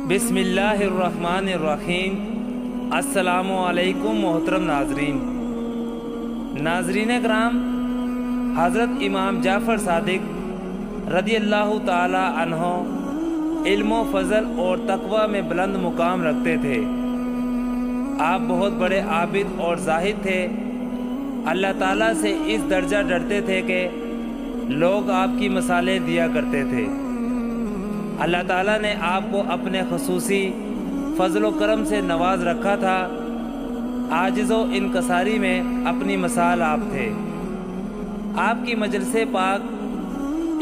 बिस्मिल्लाहिर्रहमानिर्रहीम। अस्सलामु अलैकुम मोहतरम नाजरीन कराम, हज़रत इमाम जाफ़र सादिक रदियल्लाहु ताला अन्हो इल्म फ़ज़ल और तक़वा में बुलंद मुकाम रखते थे। आप बहुत बड़े आबिद और ज़ाहिद थे। अल्लाह ताला से इस दर्जा डरते थे कि लोग आपकी मिसालें दिया करते थे। अल्लाह ताला ने आपको अपने खसूसी फ़ज़ल व करम से नवाज रखा था। आजिज़ो इनकसारी में अपनी मिसाल आप थे। आपकी मजलिस पाक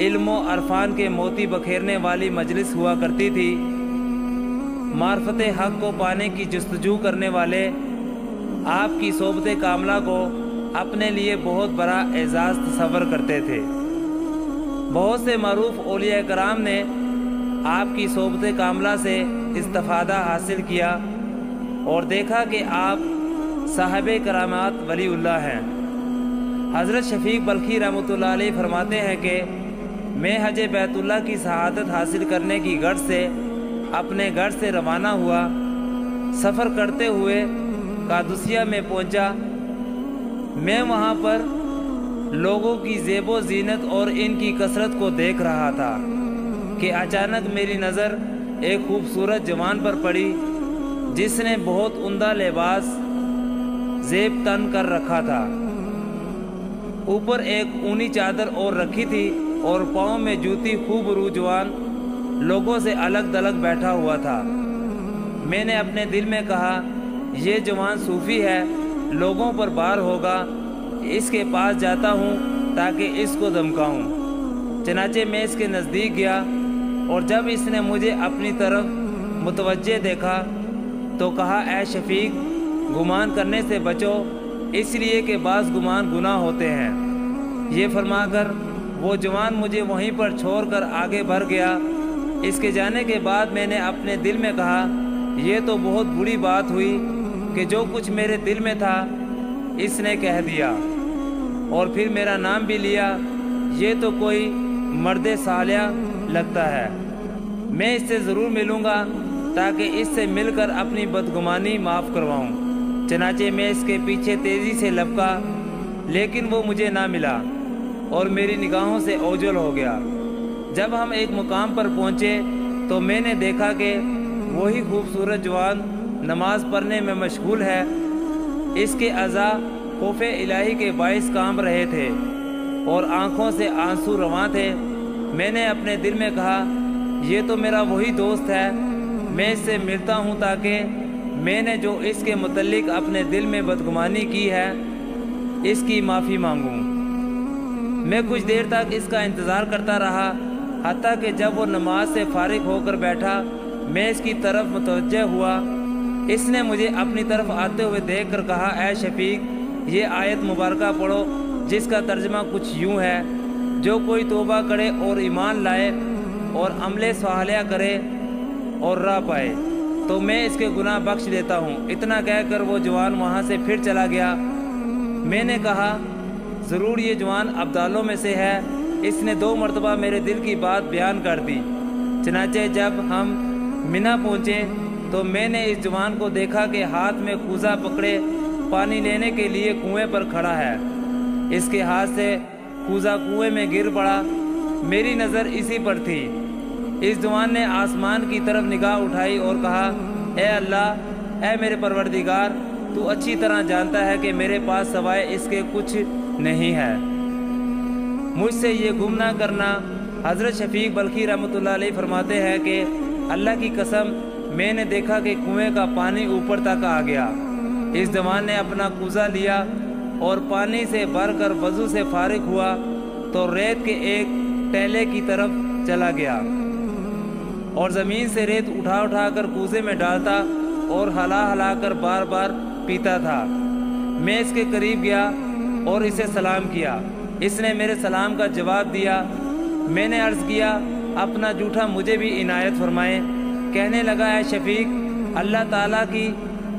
इल्म व अरफान के मोती बखेरने वाली मजलिस हुआ करती थी। मार्फत हक़ को पाने की जस्तजू करने वाले आपकी सोबत कामला को अपने लिए बहुत बड़ा एजाज़ तसव्वुर करते थे। बहुत से मारूफ औलिया कराम ने आपकी सोबत कामला से इस्तिफ़ादा हासिल किया और देखा कि आप साहिब करामात वलीउल्लाह हैं। हज़रत शफ़ीक बल्खी रहमतुल्लाह अलैह फरमाते हैं कि मैं हज बैतुल्लाह की शहादत हासिल करने की गर्ज से अपने घर से रवाना हुआ। सफ़र करते हुए कादसिया में पहुंचा। मैं वहां पर लोगों की ज़ेबो ज़ीनत और इनकी कसरत को देख रहा था कि अचानक मेरी नज़र एक खूबसूरत जवान पर पड़ी जिसने बहुत उम्दा लिबास ज़ेब तन कर रखा था। ऊपर एक ऊनी चादर और रखी थी और पाँव में जूती। खूब रूजवान लोगों से अलग दलग बैठा हुआ था। मैंने अपने दिल में कहा, ये जवान सूफ़ी है, लोगों पर बार होगा, इसके पास जाता हूँ ताकि इसको धमकाऊँ। चनाचे मैं इसके नज़दीक गया और जब इसने मुझे अपनी तरफ मुतवज्जे देखा तो कहा, ऐ शफ़ीक, गुमान करने से बचो, इसलिए कि बाज़ गुमान गुनाह होते हैं। ये फरमाकर वो जवान मुझे वहीं पर छोड़कर आगे बढ़ गया। इसके जाने के बाद मैंने अपने दिल में कहा, ये तो बहुत बुरी बात हुई कि जो कुछ मेरे दिल में था इसने कह दिया और फिर मेरा नाम भी लिया। ये तो कोई मर्द सालिया लगता है। मैं इससे ज़रूर मिलूँगा ताकि इससे मिलकर अपनी बदगुमानी माफ़ करवाऊँ। चनाचे मैं इसके पीछे तेज़ी से लपका, लेकिन वो मुझे ना मिला और मेरी निगाहों से ओझल हो गया। जब हम एक मुकाम पर पहुँचे तो मैंने देखा कि वही खूबसूरत जवान नमाज पढ़ने में मशगूल है। इसके अज़ा खौफ़ इलाही के बाइस कांप रहे थे और आँखों से आंसू रवां थे। मैंने अपने दिल में कहा, ये तो मेरा वही दोस्त है, मैं इससे मिलता हूँ ताकि मैंने जो इसके मुतल्लिक अपने दिल में बदगुमानी की है इसकी माफ़ी मांगूँ। मैं कुछ देर तक इसका इंतज़ार करता रहा, हत्ता कि जब वो नमाज से फारिग होकर बैठा मैं इसकी तरफ मुतवज्जे हुआ। इसने मुझे अपनी तरफ आते हुए देखकर कहा, ऐ शफ़ीक, ये आयत मुबारका पढ़ो जिसका तर्जमा कुछ यूँ है, जो कोई तौबा करे और ईमान लाए और अमले सालिह करे और राह पाए तो मैं इसके गुनाह बख्श देता हूँ। इतना कहकर वो जवान वहाँ से फिर चला गया। मैंने कहा, ज़रूर ये जवान अब्दालों में से है। इसने 2 मरतबा मेरे दिल की बात बयान कर दी। चनाचे जब हम मिना पहुँचे तो मैंने इस जवान को देखा कि हाथ में कूज़ा पकड़े पानी लेने के लिए कुएं पर खड़ा है। इसके हाथ से कूज़ा कुएं में गिर पड़ा। मेरी नज़र इसी पर थी। इस जवान ने आसमान की तरफ निगाह उठाई और कहा, ए अल्लाह, ए मेरे परवरदिगार, तू अच्छी तरह जानता है कि मेरे पास सवाए इसके कुछ नहीं है, मुझसे ये गुम ना करना। हज़रत शफ़ीक बल्खी रहमतुल्लाह अलैह फरमाते हैं कि अल्लाह की कसम, मैंने देखा कि कुएं का पानी ऊपर तक आ गया। इस जवान ने अपना कूज़ा लिया और पानी से भरकर वज़ू से फारिग हुआ तो रेत के एक टेले की तरफ चला गया और ज़मीन से रेत उठा उठा कर कूज़े में डालता और हला हला कर बार बार पीता था। मैं इसके करीब गया और इसे सलाम किया। इसने मेरे सलाम का जवाब दिया। मैंने अर्ज़ किया, अपना जूठा मुझे भी इनायत फरमाएँ। कहने लगा, है शफ़ीक, अल्लाह ताला की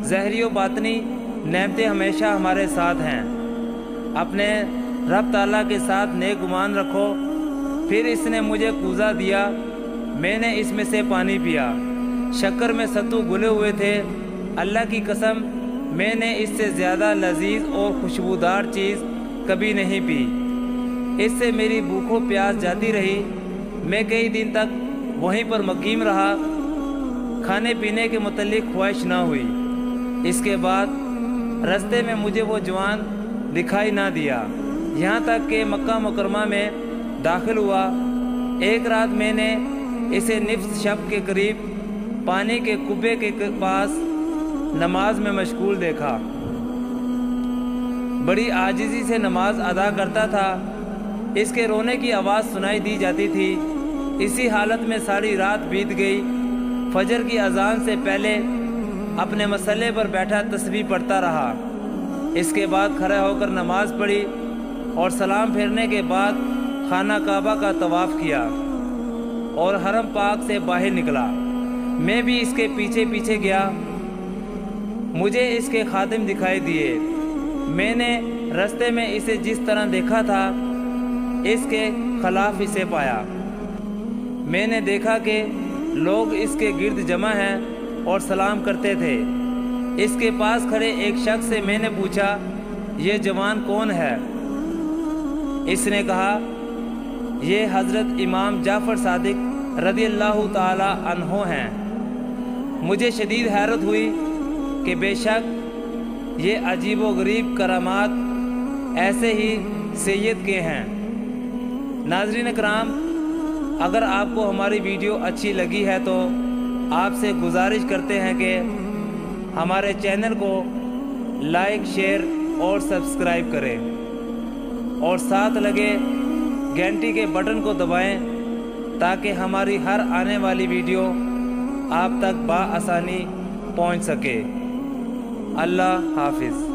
ज़हरी व बातनी नेमतें हमेशा हमारे साथ हैं। अपने रब ताला के साथ नेक गुमान रखो। फिर इसने मुझे कूज़ा दिया। मैंने इसमें से पानी पिया। शक्कर में सत्तू घुले हुए थे। अल्लाह की कसम, मैंने इससे ज़्यादा लजीज और खुशबूदार चीज़ कभी नहीं पी। इससे मेरी भूखों प्यास जाती रही। मैं कई दिन तक वहीं पर मकीम रहा। खाने पीने के मुतल्लिक ख्वाहिश ना हुई। इसके बाद रास्ते में मुझे वो जवान दिखाई ना दिया, यहाँ तक कि मक्का मुकरमा में दाखिल हुआ। एक रात मैंने इसे निफ्स शब के करीब पानी के कुब्बे के पास नमाज में मशगूल देखा। बड़ी आजिज़ी से नमाज अदा करता था। इसके रोने की आवाज़ सुनाई दी जाती थी। इसी हालत में सारी रात बीत गई। फजर की अजान से पहले अपने मसल्ले पर बैठा तस्बीह पढ़ता रहा। इसके बाद खड़ा होकर नमाज पढ़ी और सलाम फेरने के बाद खाना काबा का तवाफ़ किया और हरम पाक से बाहर निकला। मैं भी इसके पीछे पीछे गया। मुझे इसके खादिम दिखाई दिए। मैंने रास्ते में इसे जिस तरह देखा था, इसके खिलाफ इसे पाया। मैंने देखा कि लोग इसके गिर्द जमा हैं और सलाम करते थे। इसके पास खड़े एक शख्स से मैंने पूछा, ये जवान कौन है? इसने कहा, ये हज़रत इमाम जाफ़र सादिक रज़ियल्लाहु ताला अन्हो हैं। मुझे शदीद हैरत हुई कि बेशक ये अजीब व गरीब करामात ऐसे ही सैयद के हैं। नाज़रीन इकराम, अगर आपको हमारी वीडियो अच्छी लगी है तो आपसे गुजारिश करते हैं कि हमारे चैनल को लाइक, शेयर और सब्सक्राइब करें और साथ लगे घंटी के बटन को दबाएं ताकि हमारी हर आने वाली वीडियो आप तक बआसानी पहुंच सके। अल्लाह हाफिज़।